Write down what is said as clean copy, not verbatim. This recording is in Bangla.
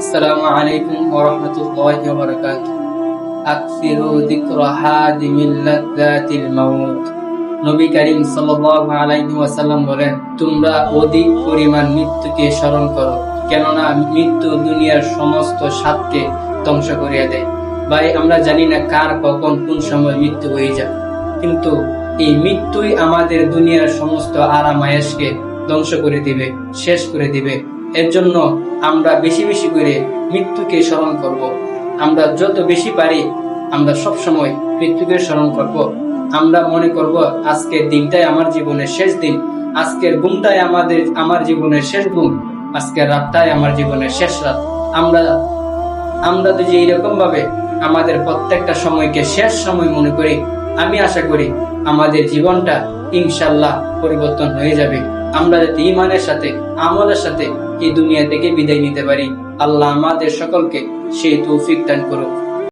আসসালামু আলাইকুম ওয়া রাহমাতুল্লাহি ওয়া বারাকাতুহু। আকসিরু যিকরা হাদিমিল লাযযাতিল মাউত। নবী করিম সাল্লাল্লাহু আলাইহি ওয়াসাল্লাম বলেন, তোমরা অধিক পরিমাণ মৃত্যুকে স্মরণ করো, কেননা মৃত্যু দুনিয়ার সমস্ত স্বাদকে ধ্বংস করিয়া দেয়। ভাই, আমরা জানি না কার কখন কোন সময় মৃত্যু হয়ে যায়, কিন্তু এই মৃত্যুই আমাদের দুনিয়ার সমস্ত আরাম আয়েশকে ধ্বংস করে দিবে, শেষ করে দিবে। এর জন্য আমরা বেশি বেশি করে মৃত্যুকে স্মরণ করব। আমরা যত বেশি পারি আমরা সব সময় মৃত্যুকে স্মরণ করব। আমরা মনে করব আজকের দিনটাই আমার জীবনের শেষ দিন, আজকের ঘুমটাই আমার জীবনের শেষ ঘুম, আজকের রাতটাই আমার জীবনের শেষ রাত। আমরা যদি এইরকম ভাবে আমাদের প্রত্যেকটা সময়কে শেষ সময় মনে করি, আমি আশা করি আমাদের জীবনটা ইনশাল্লাহ পরিবর্তন হয়ে যাবে। আমরা যাতে ঈমানের সাথে আমলের সাথে এই দুনিয়া থেকে বিদায় নিতে পারি। আল্লাহ আমাদের সকলকে সেই তৌফিক দান করুক।